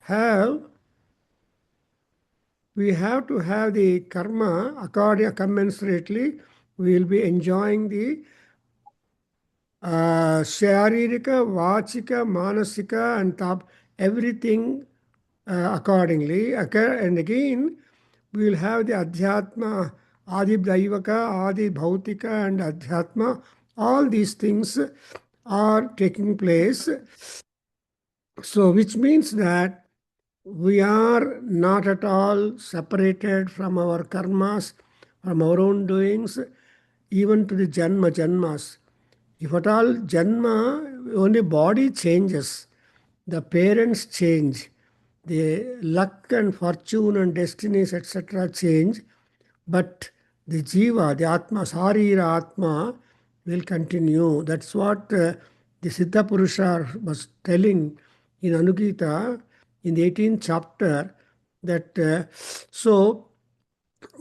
have to have the karma according commensurately. We will be enjoying the Sharirika, Vachika, Manasika, and Tap, everything accordingly. And again, we will have the Adhyatma, Adi Daivaka, Adi Bhautika, and Adhyatma. All these things are taking place. So, which means that we are not at all separated from our karmas, from our own doings, even to the janmas. If at all janma, only body changes, the parents change, the luck and fortune and destinies, etc. change, but the jiva, the atma, sarira atma will continue. That's what the Siddha Purusha was telling in Anugita in the 18th chapter. That so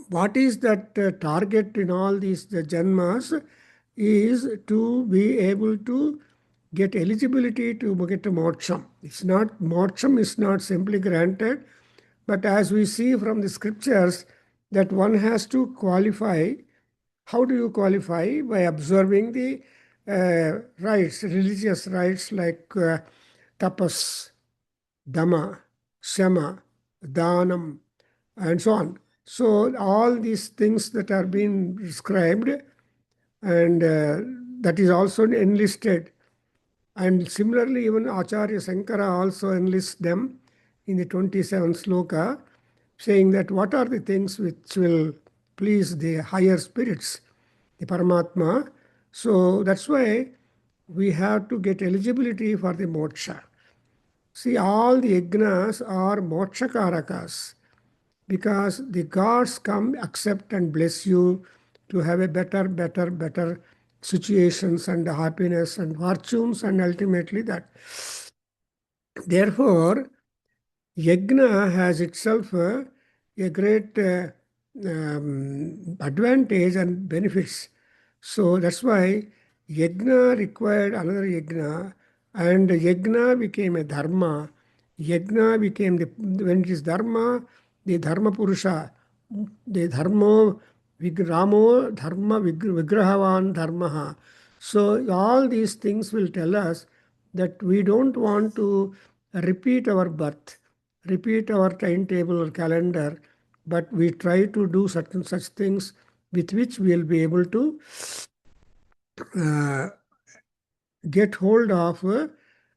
what is that target in all these janmas is to be able to get eligibility to get a moksham. It's not, moksham is not simply granted, but as we see from the scriptures that one has to qualify. How do you qualify? By observing the rites, religious rites like tapas, dhamma, shama, dhanam, and so on. So all these things that are being described, and that is also enlisted. And similarly, even Acharya Shankara also enlists them in the 27th sloka, saying that what are the things which will please the higher spirits, the Paramatma. So that's why we have to get eligibility for the moksha. See, all the yajnas are mokshakarakas, because the gods come, accept and bless you to have a better situations and happiness and fortunes, and ultimately that. Therefore, yajna has itself a great advantage and benefits. So that's why yajna required another yajna, and yajna became a dharma. Yajna became when it is dharma, the dharma purusha, the dharma vigramo, dharma vigrahavan dharmaha. So all these things will tell us that we don't want to repeat our birth, repeat our timetable or calendar, but we try to do certain such things with which we will be able to uh, get hold of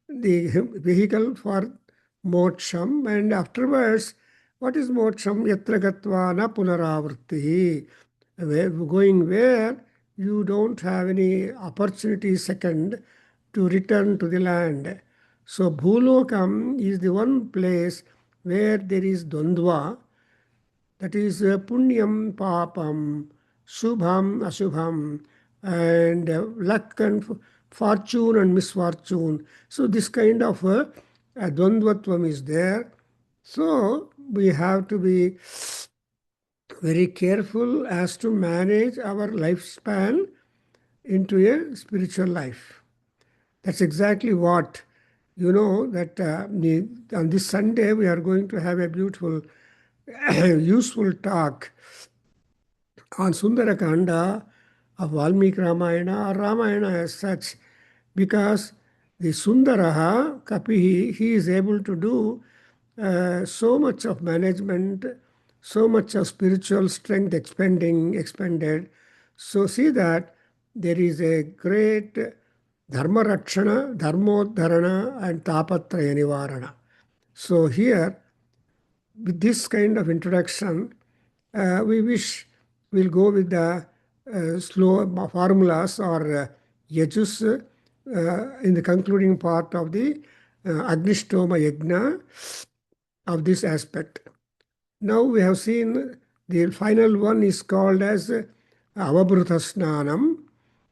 the vehicle for moksham. And afterwards, what is moksham? Yatra gatva na punaravarti. Going where you don't have any opportunity second to return to the land. So Bhulokam is the one place where there is Dvandva, that is punyam papam, shubham ashubham, and luck and fortune and misfortune. So this kind of dvandvatvam is there. So we have to be very careful as to manage our lifespan into a spiritual life. That's exactly what, that on this Sunday we are going to have a beautiful, useful talk on Sundarakanda of Valmiki Ramayana, or Ramayana as such, because the Sundaraha, Kapihi, he is able to do so much of management, so much of spiritual strength expended. So see that there is a great dharma rakshana, dharmodharana, and tapatraya nivarana. So here, with this kind of introduction, we wish we'll go with the slow formulas or yajus in the concluding part of the Agnishtoma Yajna of this aspect. Now we have seen the final one is called as Avabhruta Snanam,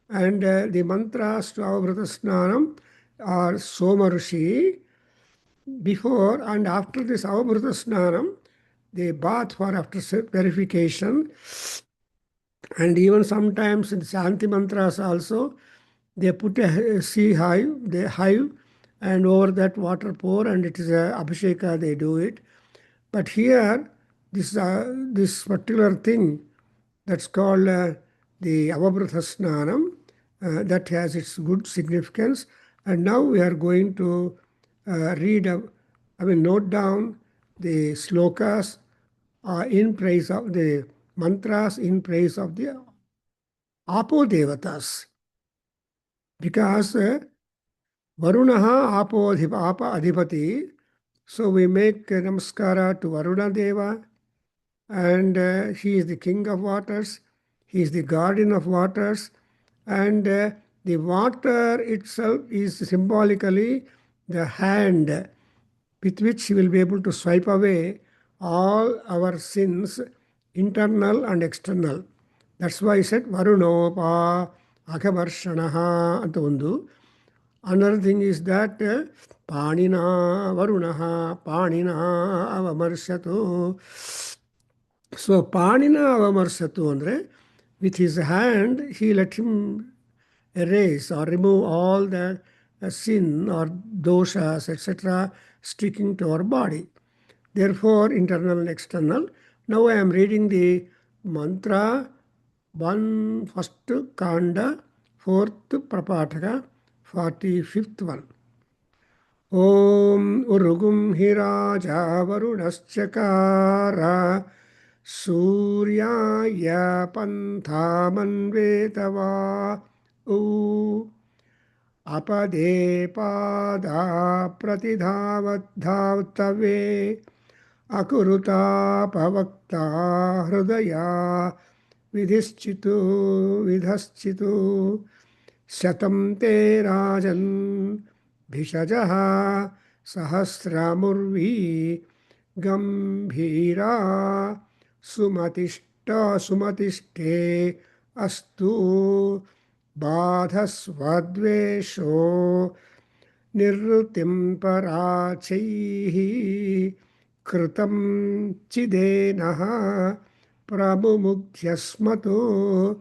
and the mantras to Avabhruta Snanam are Soma Rishi. Before and after this Avabhruta Snanam, the bath for after purification, and even sometimes in Shanti mantras also, they put a sea hive, they hive, and over that water pour, and it is a abhisheka, they do it. But here, this particular thing that's called the Avabrata Snanam, that has its good significance. And now we are going to note down the slokas in praise of the mantras in praise of the Apo Devatas. Because Varunaha Apa Adhipati, so we make namaskara to Varuna Deva, and he is the king of waters, he is the guardian of waters, and the water itself is symbolically the hand with which he will be able to swipe away all our sins, internal and external. That's why he said Varunopa Akavarshanaha anta undu. Another thing is that Panina Varunaha Panina Avamarshatu. So Panina Avamarshatu andre, with his hand he let him erase or remove all the sin or doshas, etc., sticking to our body. Therefore, internal and external. Now I am reading the mantra, first kanda, fourth prapataka, 45th one. Om Urugum Hiraja Varunaschakara Suryaya Panthamanvetava Apade Pada Pratidhavatdhavtave Akuruta Pavakta Hridaya Vidhaschitu Shatam Te Rajan Bhishajaha Sahasramurvi Gambhira Sumatishte Astu Badhasvadvesho Nirrutim Parachaihi Kritam Chidenaha Prabhumukhyasmato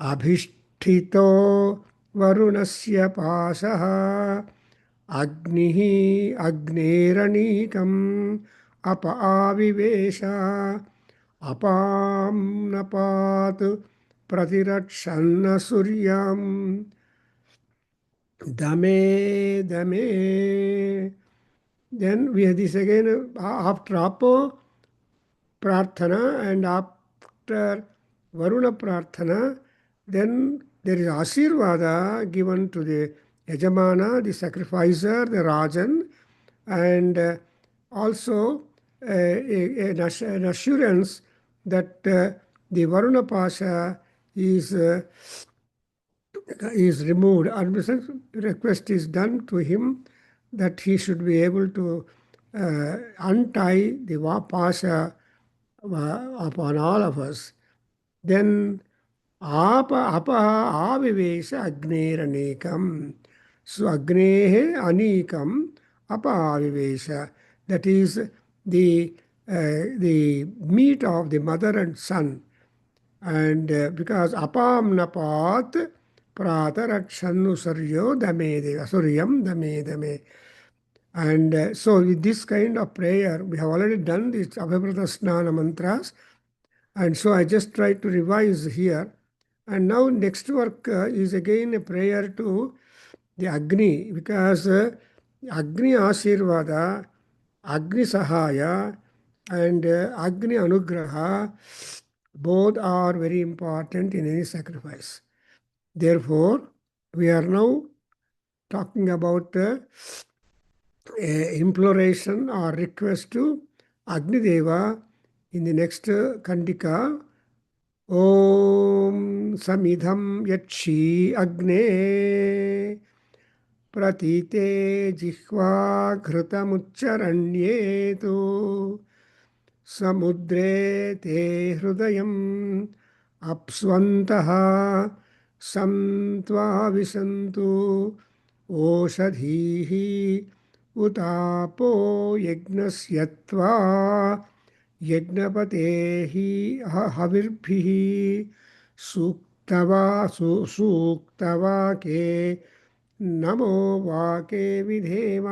Abhishthito Varunasya Pasaha Agnihi Agneeranikam Apa Avivesha Apam Napat Pratirakshanna Suryam Dame Dame. Then we have this again after Apo Prarthana and after Varuna Prarthana, then there is Asirvada given to the Yajamana, the sacrificer, the Rajan, and also an assurance that the Varuna Pasha is removed. And request is done to him that he should be able to untie the Pasha upon all of us. Then Apa Avivesha Agneranekam. So Agnehe Anikam Apa Avivesha. That is the meat of the mother and son. And because Apam Napat Pratarakshannu Suryo Dame Suryam Dame Dame. And so with this kind of prayer, we have already done these Abhiprata Snana mantras. And so I just try to revise here. And now next work is again a prayer to the Agni, because Agni Asirvada, Agni Sahaya, and Agni Anugraha, both are very important in any sacrifice. Therefore, we are now talking about imploration or request to Agni Deva in the next Kandika. Om Samidham Yatshi Agne Pratite Jihva Ghृतमुच्चरण्येतु Samudre Te Hrudayam Apsvantaha Samtva Visantu Oshadhihi Utapo Yajnasyatva Yajnapatehi Havirbhihi Suktava Ke नमो वाके विधेम.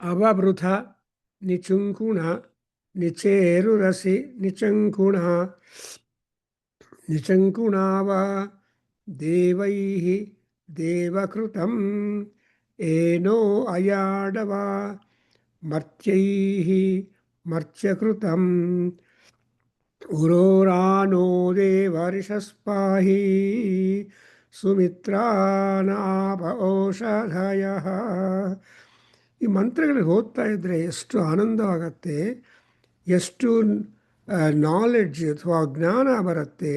అవబృధ నిచుంకుణ నిచేరురసి నిచంకుణ నిచంకుణావ దేవైః దేవకృతం ఏనో అయాడవ మర్త్యైః మర్త్యకృతం ఉరోరానో దేవర్షస్పాహి ಸುಮಿತ್ರಾನಾಪ ಔಷಧಯ. ಈ ಮಂತ್ರಗಳಿಗೆ ಓದ್ತಾ ಇದ್ದರೆ ಎಷ್ಟು ಆನಂದವಾಗತ್ತೆ, ಎಷ್ಟು knowledge ಅಥವಾ ಜ್ಞಾನ ಬರುತ್ತೆ.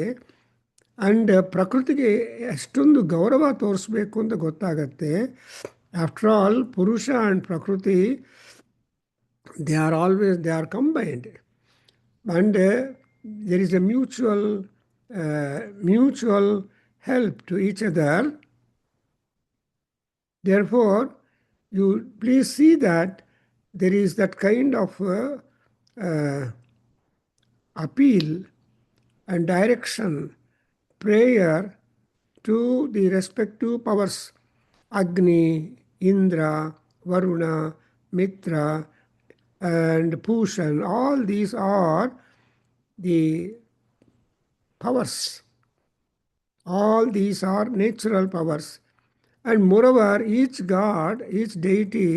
And ಪ್ರಕೃತಿಗೆ ಎಷ್ಟೊಂದು ಗೌರವ ತೋರಿಸ್ಬೇಕು ಅಂತ ಗೊತ್ತಾಗತ್ತೆ. ಆಫ್ಟರ್ ಆಲ್ ಪುರುಷ ಆ್ಯಂಡ್ ಪ್ರಕೃತಿ they are combined. And there is a mutual help to each other. Therefore, you please see that there is that kind of appeal and direction, prayer to the respective powers, Agni, Indra, Varuna, Mitra, and Pushan. All these are the powers. All these are natural powers. And moreover, each god, each deity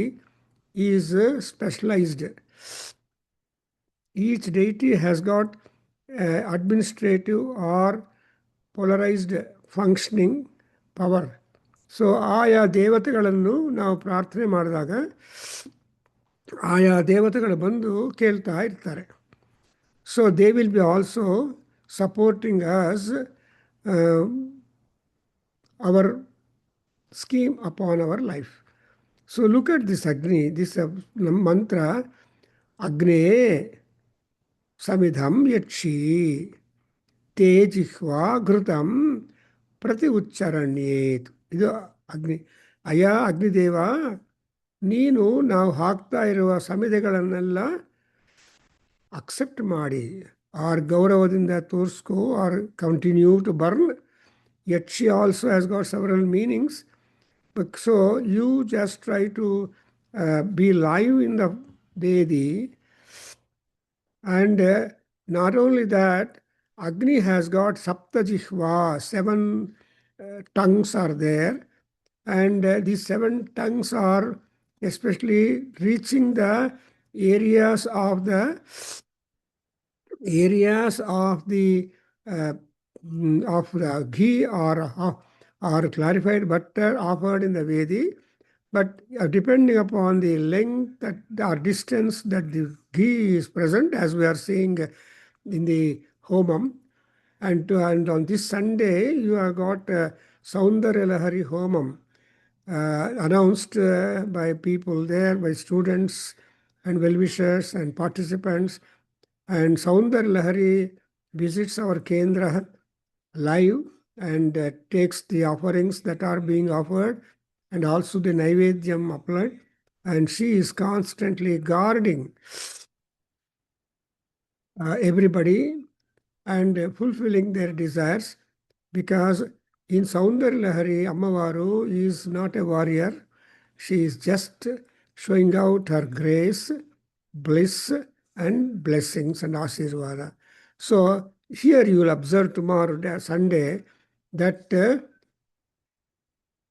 is specialized. Each deity has got administrative or polarized functioning power. So ಆಯಾ ದೇವತೆಗಳನ್ನು ನಾವು ಪ್ರಾರ್ಥನೆ ಮಾಡಿದಾಗ ಆಯಾ ದೇವತೆಗಳು ಬಂದು ಕೇಳ್ತಾ ಇರ್ತಾರೆ. So they will be also supporting us our scheme upon our life. So look at this Agni, this mantra, Agni samidham yatshi tejihva ghrutam prati ucharanyet. ಇದು ಅಗ್ನಿ. ಅಯ್ಯ ಅಗ್ನಿದೇವ, ನೀನು ನಾವು ಹಾಕ್ತಾ ಇರುವ ಸಮಿಧೆಗಳನ್ನೆಲ್ಲ ಅಕ್ಸೆಪ್ಟ್ ಮಾಡಿ ಆರ್ ಗೌರವದಿಂದ ತೋರಿಸ್ಕೋ or continue to burn. Yatshi also has got several meanings. So you just try to be live in the Vedi. And not only that, Agni has got Saptajihva, 7 tongues are there. And these 7 tongues are especially reaching the areas of the ghee or clarified butter offered in the Vedi. But depending upon the length or distance that the ghee is present, as we are seeing in the homam, and on this Sunday you have got Saundarya Lahari homam announced by people there, by students and well-wishers and participants. And Saundarya Lahari visits our Kendra live and takes the offerings that are being offered and also the Naivedyam applied. And she is constantly guarding everybody and fulfilling their desires, because in Saundarya Lahari, Ammavaru is not a warrior. She is just showing out her grace, bliss, and blessings and Asirvada. So here you will observe tomorrow, Sunday, that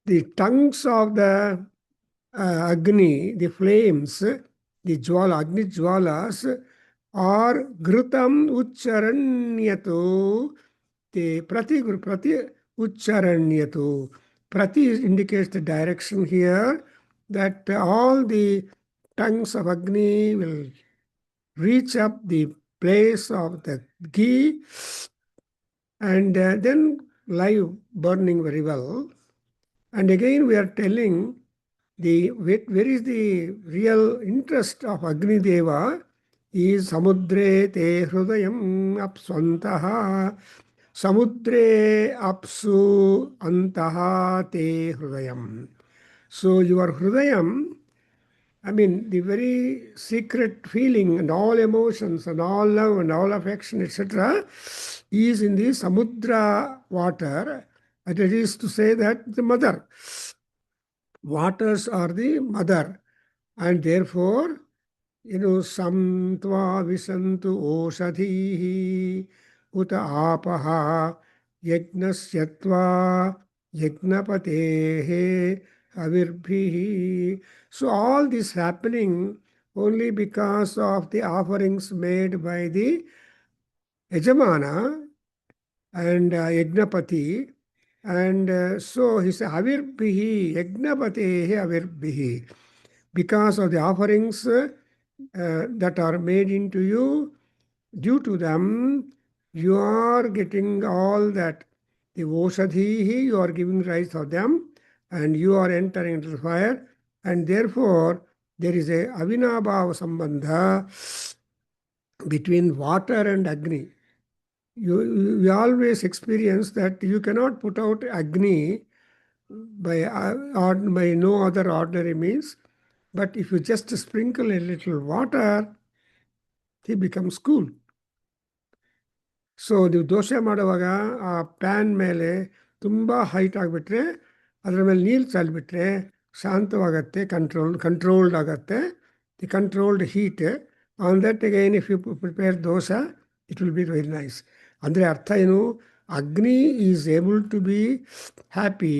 the tongues of the Agni, the flames, the Jwala, Agni Jwalas, are Ghrutam Ucharanyatu. The Prati Ucharanyatu. Prati indicates the direction here, that all the tongues of Agni will reach up the place of the ghee and then live burning very well. And again we are telling where is the real interest of Agni Deva is Samudre te hrudayam apsvantaha. Samudre apsu antaha te hrudayam. So your Hridayam, I mean, the very secret feeling and all emotions and all love and all affection, etc., is in the Samudra water. And it is to say that the mother. Waters are the mother. And therefore, samtva visantu oshadhihi uta apaha yajnasyatva yajnapatehe havirbhihi. So all this happening only because of the offerings made by the Yajamana and Yajnapati. And so he said, Avirbhihi, Yajnapatehe Avirbhihi. Because of the offerings that are made into you, due to them, you are getting all that. The Oshadhihi, you are giving rise of them, and you are entering into the fire. And therefore, there is a Avinabhava Sambandha between water and Agni. You always experience that you cannot put out Agni by no other ordinary means. But if you just sprinkle a little water, it becomes cool. So ನೀವು ದೋಸೆ ಮಾಡುವಾಗ ಆ PAN ಮೇಲೆ ತುಂಬ height ಆಗಿಬಿಟ್ರೆ ಅದರ ಮೇಲೆ ನೀರು ಚೆಲ್ಬಿಟ್ರೆ ಶಾಂತವಾಗತ್ತೆ, ಕಂಟ್ರೋಲ್ಡ್ ಆಗತ್ತೆ. The controlled heat on that again if you prepare dosa it will be very nice. ಅಂದರೆ ಅರ್ಥ ಏನು, ಅಗ್ನಿ is able to be happy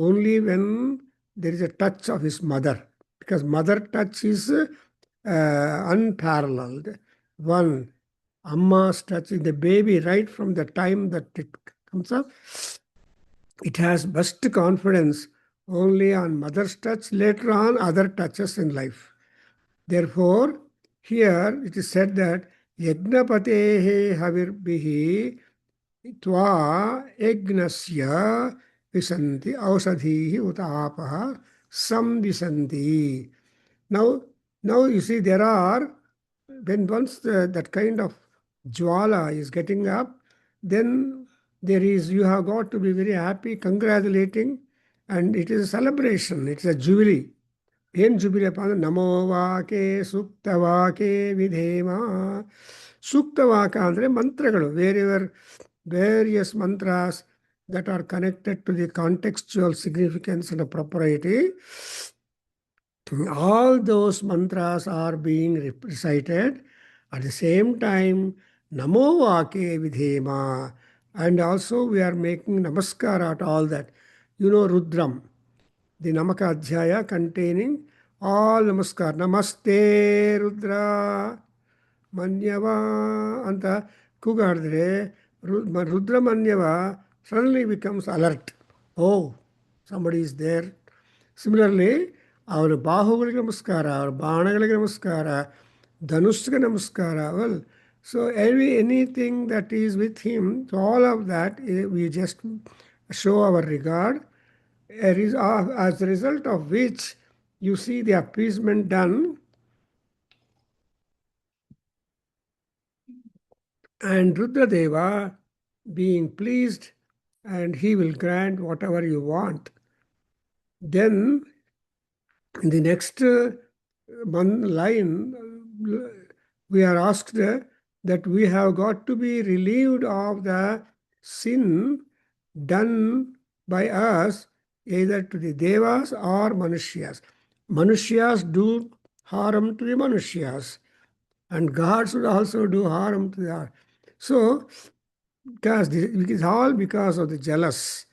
only when there is a touch of his mother, because mother touch is unparalleled. One, Amma's touching the baby right from the time that it comes up, it has best confidence only on mother's touch, later on other touches in life. Therefore, here it is said that Yajnapatehe havirbihi tva yagnasya visanti ausadhihi utapaha samvisanti. Now you see there are, when once that kind of jwala is getting up, then you have got to be very happy, congratulating, and it is a celebration, it's a jubilee. ಏನು jubilee ಅಪ್ಪ ಅಂದರೆ ನಮೋ ವಾಕೆ ಸೂಕ್ತವಾಕೆ ವಿಧೇಮ. ಸೂಕ್ತವಾಕ ಅಂದರೆ ಮಂತ್ರಗಳು, various ಮಂತ್ರಾಸ್ that are connected to the contextual significance and propriety. All those mantras are being recited. At the same time, Namo Vake Vidhema. And also we are making namaskara at all that. Rudram, the Namaka Adhyaya containing all namaskar. Namaste Rudra Manyava anta ಕೂಗಾಡಿದ್ರೆ Rudra Manyava suddenly becomes alert. Oh, somebody is there. Similarly, ಅವರ ಬಾಹುಗಳಿಗೆ ನಮಸ್ಕಾರ, ಅವರ ಬಾಣಗಳಿಗೆ ನಮಸ್ಕಾರ, ಧನುಷ್ಗೆ ನಮಸ್ಕಾರ. Well, so anything that is with him, so all of that we just show our regard. As a result of which you see the appeasement done, and Rudradeva being pleased, and he will grant whatever you want. Then in the next line, we are asked that we have got to be relieved of the sin done by us, either to the devas or manushyas. Manushyas do harm to the manushyas, and gods would also do harm to the earth. So, it is all because of the jealous,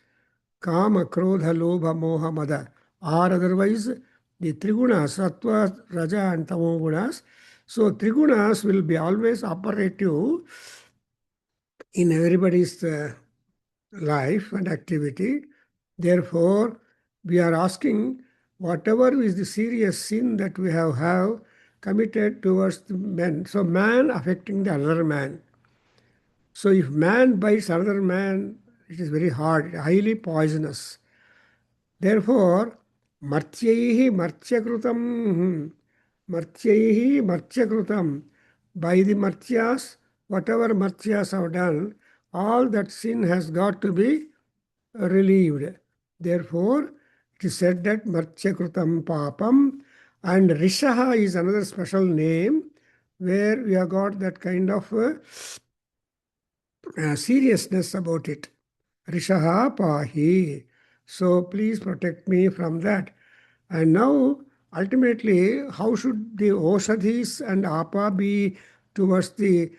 kama, krodha, lobha, moha, mada, or otherwise the trigunas, sattva, raja, and tamo gunas. So trigunas will be always operative in everybody's life and activity. Therefore, we are asking, whatever is the serious sin that we have committed towards the men, so man affecting the other man. So if man bites another man, it is very hard, highly poisonous. Therefore, Martyaihi martyakrutam, Martyaihi martyakrutam, by the martyas, whatever martyas have done, all that sin has got to be relieved. Therefore, It is said that Martya Krutam Papam, and Rishaha is another special name where we have got that kind of seriousness about it. Rishaha Pahi. So please protect me from that. And now, ultimately, how should the Oshadhis and Apa be towards the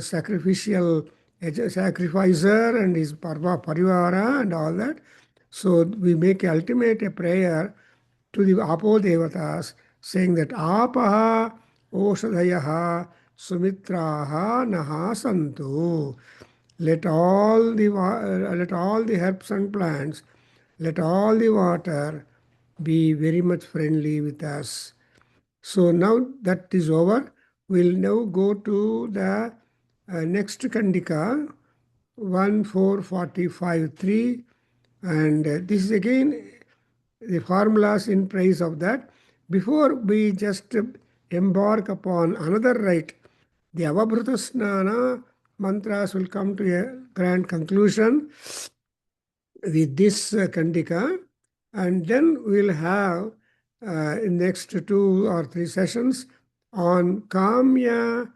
sacrificial sacrificer and his parivara and all that? So we make ultimate a prayer to the Apo Devatas, saying that Apaha Oshadhayaha Sumitraha Naha Santu. Let all the herbs and plants, let all the water be very much friendly with us. So now that is over, we'll now go to the next Kandika, 1.4.45.3, and this is again the formulas in praise of that. Before we just embark upon another rite, the Avabhuta Snana mantras will come to a grand conclusion with this Kandika, and then we'll have in next 2 or 3 sessions on Kamya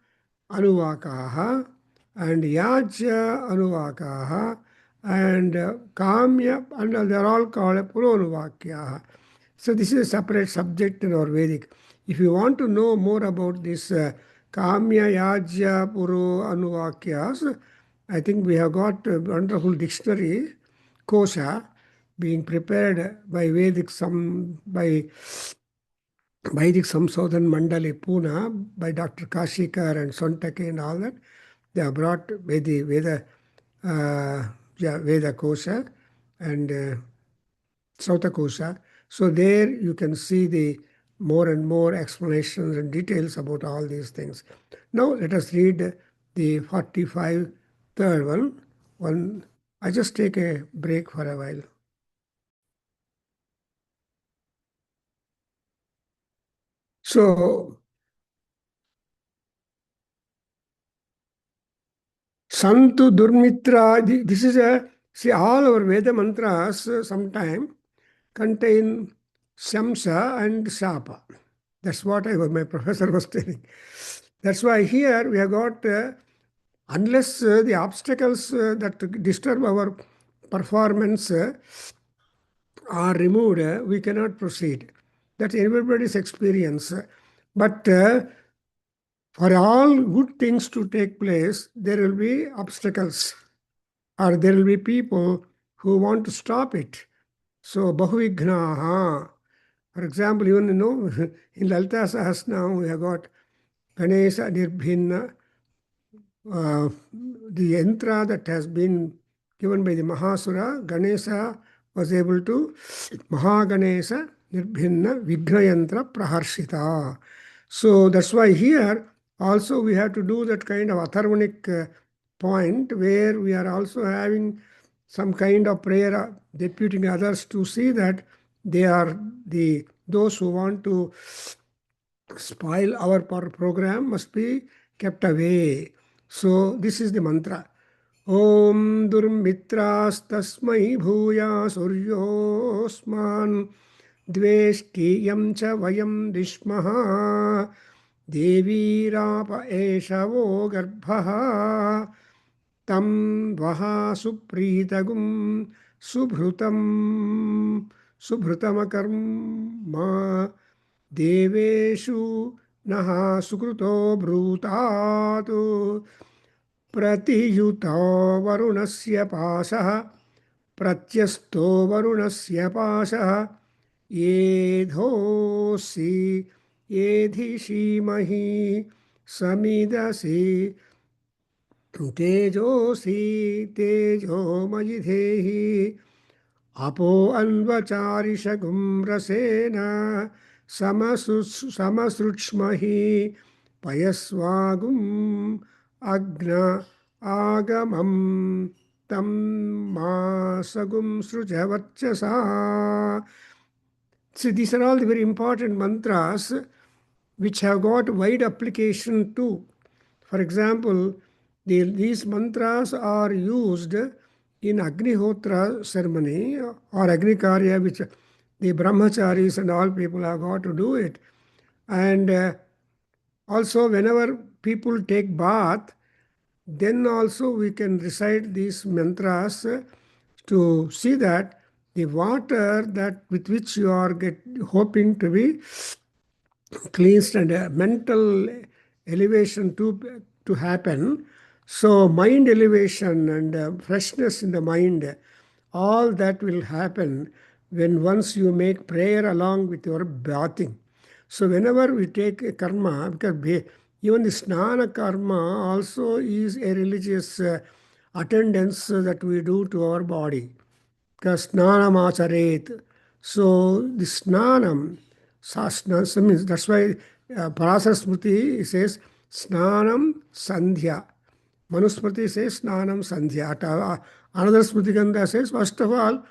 Anuvakaha and Yajya Anuvakaha and Kamya, and they're all called Puronuvakyaha. So this is a separate subject in our Vedic. If you want to know more about this Kamya, Yajya, Puro, Anuvakyas, I think we have got a wonderful dictionary, Kosha, being prepared by Vedic Samsodhan Mandali Pune by Dr. Kashikar and Sontake and all that. They have brought Veda Kosha and Sauta Kosha. So there you can see the more and more explanations and details about all these things. Now let us read the 45 third one. I just take a break for a while. So Santu Durmitra, this is see all our Veda mantras sometime contain Shamsa and Shapa. That's what my professor was telling. That's why here we have got, unless the obstacles that disturb our performance are removed, we cannot proceed. That's everybody's experience. But for all good things to take place, there will be obstacles, or there will be people who want to stop it. So, Bahuvignaha. For example, even in Lalita Sahasranam, we have got Ganesha Nirbhinna, the yantra that has been given by the Mahasura. Ganesha was able to Mahaganesha Nirbhinna Vigna Yantra Praharshita. So that's why here also we have to do that kind of atharvanic point where we are also having some kind of prayer deputing others to see that they are those who want to spoil our program must be kept away. So this is the mantra. Om Durmitras Tasmai Bhuya Suryosman Dveshti Yam Cha Vayam Dishmaha Devi Rapa Eshavo Garbhaha Tam Vaha Supritagum Subhrutamakarma Deveshu Naha Sukruto Bhrutatu Pratiyuto Varunasya Pasaha Pratyasto Varunasya Pasaha Yedhosi Yedhishimahi Samidasi Tejosi Tejomayidehi Apo Anvacharishagum Rasena Samasruchmahi Payaswagum Agna Agamam Tam Masagum Srujavachasa. See, these are all the very important mantras which have got wide application too. For example, these mantras are used in Agnihotra ceremony or Agnikarya, which the brahmacharis and all people have got to do it. And also, whenever people take bath, then also we can recite these mantras to see that the water that with which you are hoping to be cleansed and a mental elevation to happen. So mind elevation and freshness in the mind, all that will happen when once you make prayer along with your bathing. So whenever we take a karma, because even the snana karma also is a religious attendance that we do to our body. Because snanam acharet. So the snanam, so means that's why Parasar Smriti says snanam sandhya. Manusmriti says snanam sandhya. Another Smriti Ganda says, first of all,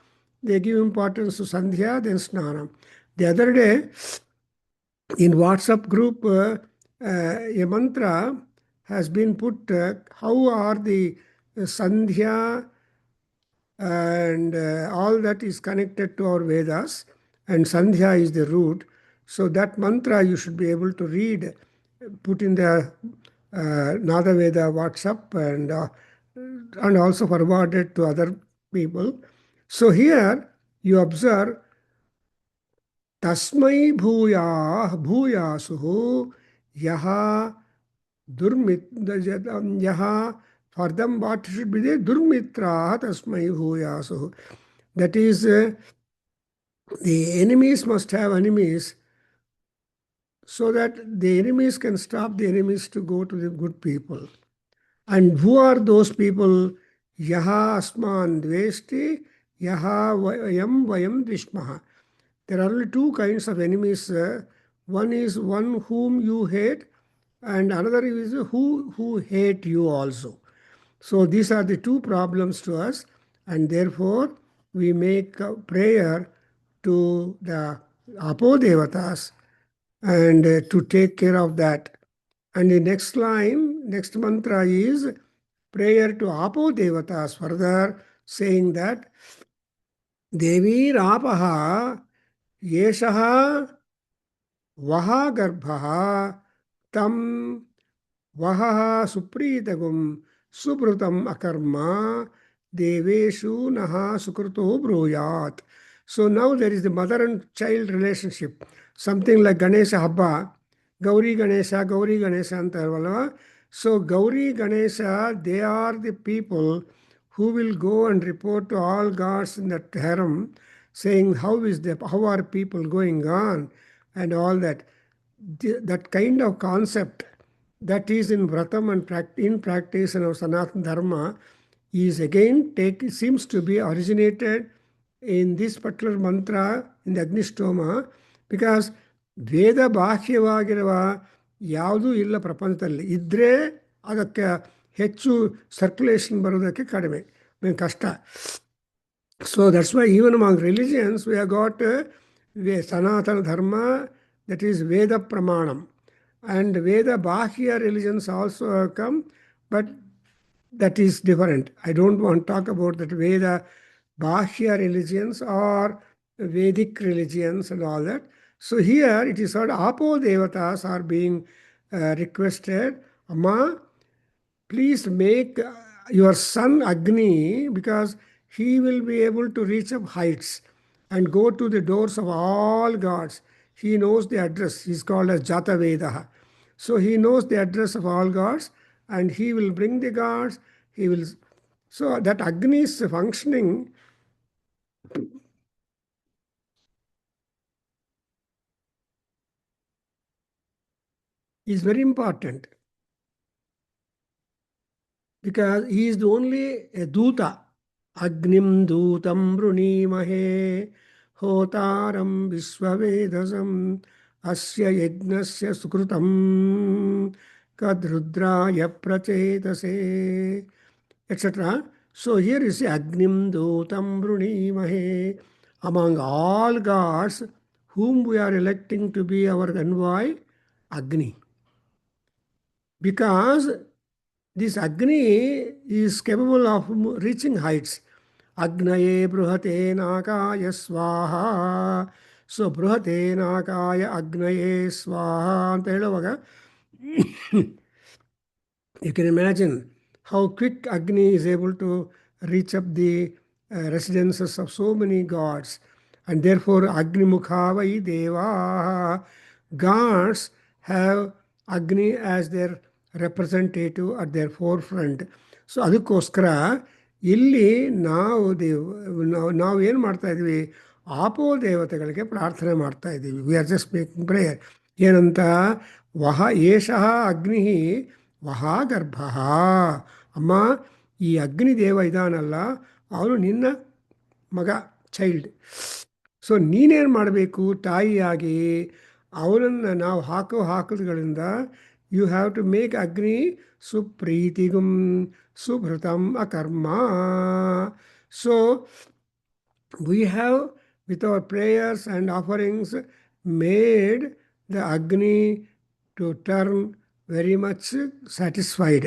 they give importance to sandhya, then snanam. The other day, in WhatsApp group, a mantra has been put, how are the sandhya and all that is connected to our Vedas, and Sandhya is the root. So that mantra you should be able to read, put in the Nada Veda WhatsApp, and also forward it to other people. So here you observe Tasmai Bhuyasuhu Yaha Yaha, for them what should be there? Durmitra Tasmai Bhuyasuhu. That is, the enemies must have enemies so that the enemies can stop the enemies to go to the good people. And who are those people? Yaha asman dvesti, yaha vayam dvishmaha. There are only two kinds of enemies. One is one whom you hate, and another is who hate you also. So these are the two problems to us, and therefore we make a prayer to the Apodevatas and to take care of that. And the next line, next mantra is prayer to Apodevatas, further saying that Devi Rapaha Yeshaha Vaha Garbhaha Tam Vaha Supreetagum Subrutam Akarma Deveshu Naha Sukruto Bruyat. So now there is the mother and child relationship. Something like Ganesha Habba, Gauri Ganesha antarvalva. So Gauri Ganesha, they are the people who will go and report to all gods in that harem, saying how are people going on and all that. That kind of concept that is in Vratam and in practice in our Sanatana Dharma is again seems to be originated in this particular mantra in the Agnistoma, because ವೇದ ಬಾಹ್ಯವಾಗಿರುವ ಯಾವುದೂ ಇಲ್ಲ ಪ್ರಪಂಚದಲ್ಲಿ. ಇದ್ದರೆ ಅದಕ್ಕೆ ಹೆಚ್ಚು circulation ಬರೋದಕ್ಕೆ ಕಡಿಮೆ ಕಷ್ಟ. So that's why even among religions we have got Sanatana Dharma, that is Veda Pramanam. And Veda Bahya religions also have come, but that is different. I don't want to talk about that Veda Bahya religions or Vedic religions and all that. So here it is called Apo Devatas are being requested. Amma, please make your son Agni, because he will be able to reach up heights and go to the doors of all gods. He knows the address. He's called as Jata Vedaha. So he knows the address of all gods, and he will bring the gods. He will. So that Agni's functioning is very important, because he is the only Duta. Agnim Dutam Brunimahe Hotaram Vishwavedasam Asya Yagnasya Sukrutam Kadrudraya Prachetase, etc. So here is Agnim Dutam Brunimahe. Among all gods whom we are electing to be our envoy, Agni. Because this Agni is capable of reaching heights. Agnaye Bruhate Nakaya Swaha. So Bruhate Nakaya Agnaye Swaha ಅಂತ ಹೇಳುವಾಗ you can imagine how quick Agni is able to reach up the residences of so many gods. And therefore, Agni Mukhavai Deva, gods have Agni as their representative at their forefront. So ಅದಕ್ಕೋಸ್ಕರ ಇಲ್ಲಿ ನಾವು ಏನು ಮಾಡ್ತಾ ಇದ್ವಿ, ಆಪೋ ದೇವತೆಗಳಿಗೆ ಪ್ರಾರ್ಥನೆ ಮಾಡ್ತಾ ಇದ್ದೀವಿ. We are just making prayer. ಏನಂತ? ವಹ ಏಷಃ ಅಗ್ನಿ ವಹಾಗರ್ಭ. ಅಮ್ಮ, ಈ ಅಗ್ನಿದೇವ ಇದಾನಲ್ಲ, ಅವನು ನಿನ್ನ ಮಗ, ಚೈಲ್ಡ್. ಸೊ ನೀನೇನು ಮಾಡಬೇಕು? ತಾಯಿಯಾಗಿ ಅವನನ್ನು ನಾವು ಹಾಕುಗಳಿಂದ ಯು ಹ್ಯಾವ್ ಟು ಮೇಕ್ ಅಗ್ನಿ ಸುಪ್ರೀತಿಗುಂ ಸುಭೃತಂ ಅಕರ್ಮ. So we have, with our prayers and offerings, made the Agni to turn very much satisfied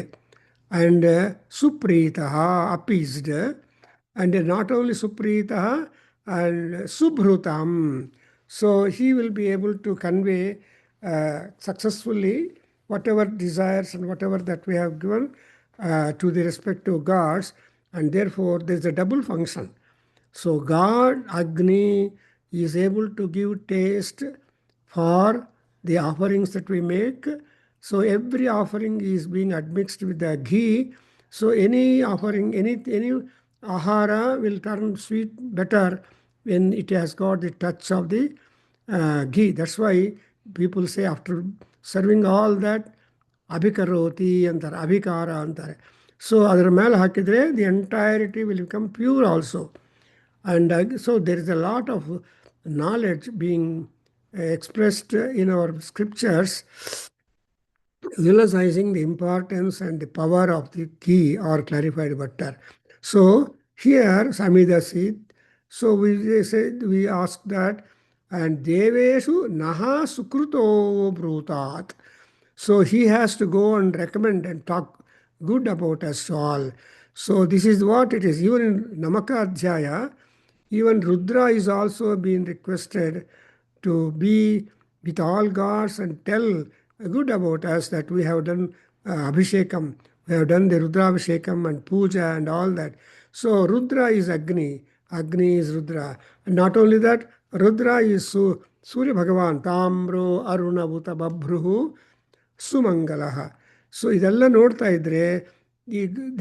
and supritaha, appeased, and not only supritaha and subhrutam. So he will be able to convey successfully whatever desires and whatever that we have given to the respective gods, and therefore there is a double function. So God, Agni, is able to give taste for the offerings that we make. So every offering is being admixed with the ghee. So any offering, any ahara will turn sweet better when it has got the touch of the ghee. That's why people say after serving all that, abhikaroti anತಾರೆ, abhikara ಅಂತಾರೆ. So ಅದರ ಮೇಲೆ ಹಾಕಿದರೆ the entirety will become pure also. And so there is a lot of knowledge being expressed in our scriptures, realizing the importance and the power of the ghee or clarified butter. So here, Samhita said, so we ask that, and Deveshu Naha Sukruto Brutat. So he has to go and recommend and talk good about us all. So this is what it is. Even in Namaka Adhyaya, even Rudra is also being requested to be with all gods and tell good about us, that we have done Abhishekam, we have done the Rudra Abhishekam and Puja and all that. So Rudra is Agni, Agni is Rudra. And not only that, Rudra is Surya Bhagavan, Tamro Aruna Bhuta Babhruhu Sumangalaha. So ಇದೆಲ್ಲ ನೋಡ್ತಾ ಇದ್ರೆ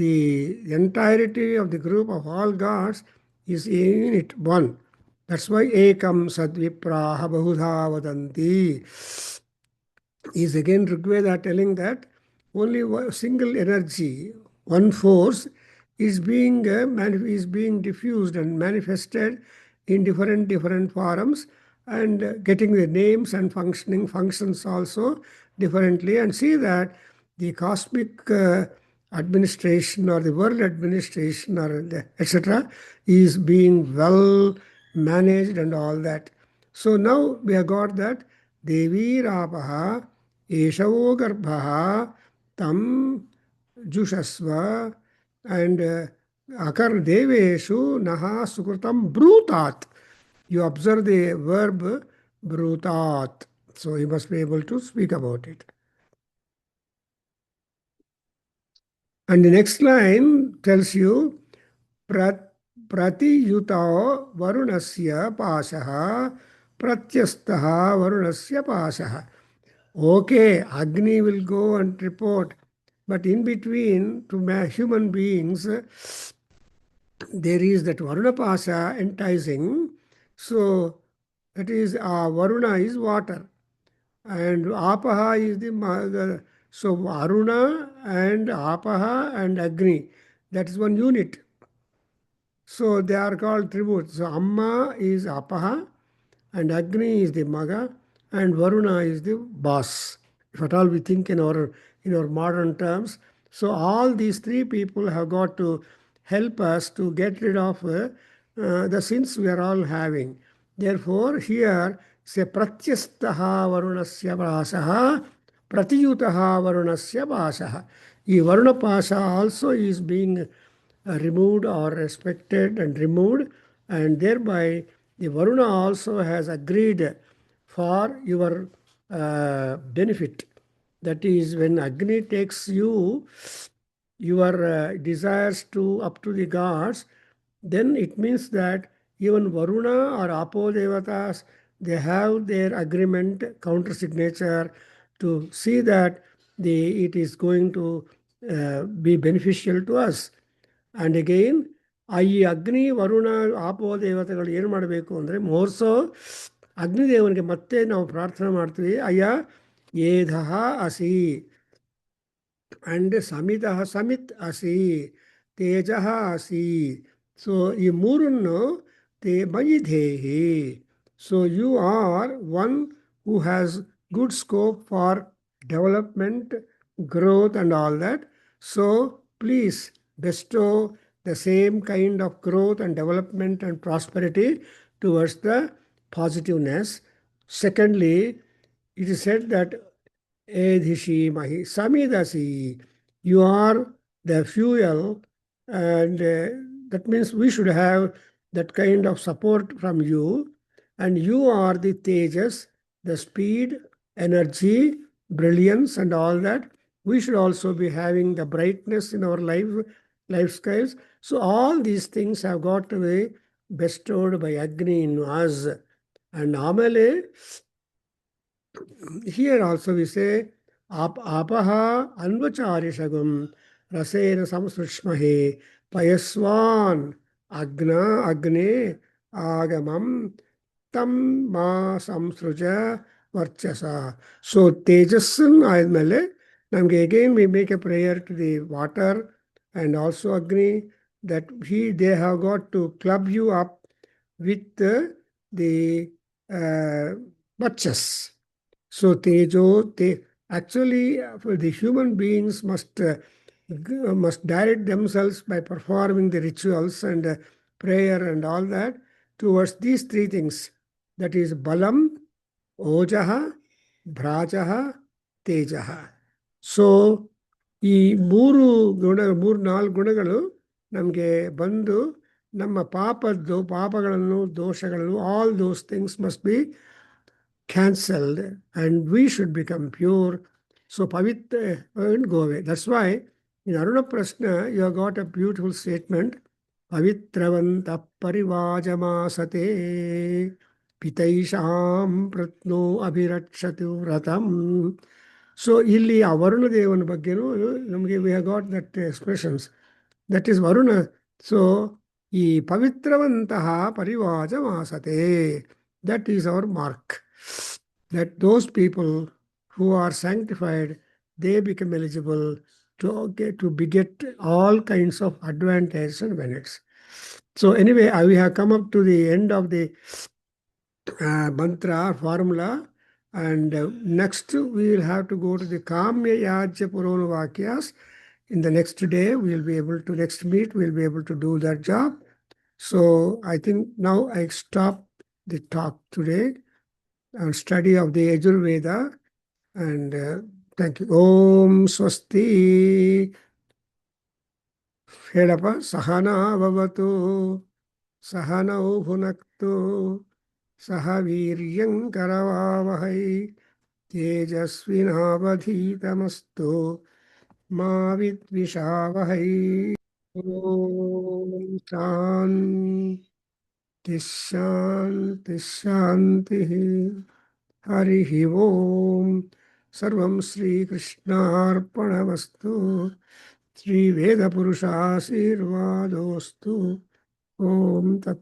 the entirety of the group of all gods is in it one. That's why ekam sadvipraha bahudha vadanti is again Rigveda telling that only one single energy, one force is being diffused and manifested in different forms, and getting the names and functions also differently, and see that the cosmic administration or the world administration or etc. is being well managed and all that. So now we have got that Devi Rapaha Eshavo Garbhaha Tam Jushasva and Akar Deveshu Naha Sukrutam Brutat. You observe the verb Brutat. So you must be able to speak about it. And the next line tells you Pratiyuta Varunasya Pashaha Pratyastha Varunasya Pashaha. Okay, Agni will go and report, but in between, to human beings, there is that Varuna Pasha enticing. So that is Varuna is water, and Apaha is the so Aruna and Apaha and Agni, that is one unit. So they are called tributes. So Amma is Apaha, and Agni is the Maga, and Varuna is the boss, if at all we think in our modern terms. So all these three people have got to help us to get rid of the sins we are all having. Therefore, here say Pratyastaha Varunasya Vasaha Pratiyutaha Varunasya Vasaha. The Varuna Pasha also is being removed or respected and removed, and thereby the Varuna also has agreed for your benefit. That is, when Agni takes you, your desires to up to the gods, then it means that even Varuna or Apo Devatas, they have their agreement, counter signature to see that it is going to be beneficial to us. And again, ಈ ಅಗ್ನಿ ವರುಣ ಆಪೋ ದೇವತೆಗಳು ಏನು ಮಾಡಬೇಕು ಅಂದರೆ ಮೋರ್ಸೋ ಅಗ್ನಿದೇವನಿಗೆ ಮತ್ತೆ ನಾವು ಪ್ರಾರ್ಥನೆ ಮಾಡ್ತೀವಿ, ಅಯ್ಯ ಏಧಃ ಅಸಿ and Samitah Samit Asi, Tejaha Asi. So ಈ ಮೂರನ್ನು te Mayidehi. So you are one who has good scope for development, growth, and all that. So please bestow the same kind of growth and development and prosperity towards the positiveness. Secondly, it is said that Edhishi Mahi Samidasi, you are the fuel, and that means we should have that kind of support from you. And you are the Tejas, the speed, energy, brilliance, and all that. We should also be having the brightness in our life scales. So all these things have got to be bestowed by Agni in us. And Amale, here also we say, apaha anvacharishagam rasena samsrushmahe payaswan agne agamam tam ma samsruja varchasa. So Tejasan ಆದ್ಮೇಲೆ ನಮಗೆ again we make a prayer to the water and also Agni that they have got to club you up with the Varchas. So actually, the human beings must direct themselves by performing the rituals and prayer and all that towards these three things. That is Balam, Ojaha, Bhrajaha, Tejaha. So ಈ ನಾಲ್ಕು ಗುಣಗಳು ನಮಗೆ ಬಂದು ನಮ್ಮ ಪಾಪಗಳನ್ನು ದೋಷಗಳನ್ನು all those things must be cancelled and we should become pure. So Pavitra and go away. That's why in Aruna Prashna you have got a beautiful statement. Pavitravanta parivajamasate pitaisham pratno abhirakshatu vratam. So ಇಲ್ಲಿ ಆ ವರುಣ ದೇವನ ಬಗ್ಗೆನೂ ನಮಗೆ we have got that expressions. That is Varuna. So ಈ ಪವಿತ್ರವಂತಹ ಪರಿವಾಜಮಾಸತೆ, that is our mark. That those people who are sanctified, they become eligible to beget all kinds of advantages and benefits. So anyway, we have come up to the end of the mantra formula, and next we will have to go to the Kamya Yajya Purana Vakyas. In the next day, we will be able to, next meet, we will be able to do that job. So I think now I stop the talk today and study of the Yajurveda, and thank you. Om Swasti. Hedapa Sahana Bhavatu Sahanau Bhunaktu Sahaviryam Karavavahai Tejasvinavadhitamastu Ma Vidvishavahai. Om Shanti Shanti Shanti. Harihi Om. Sarvam Sri Krishnarpanamastu. Sri Veda Purusha Asirvadostu. Om Tat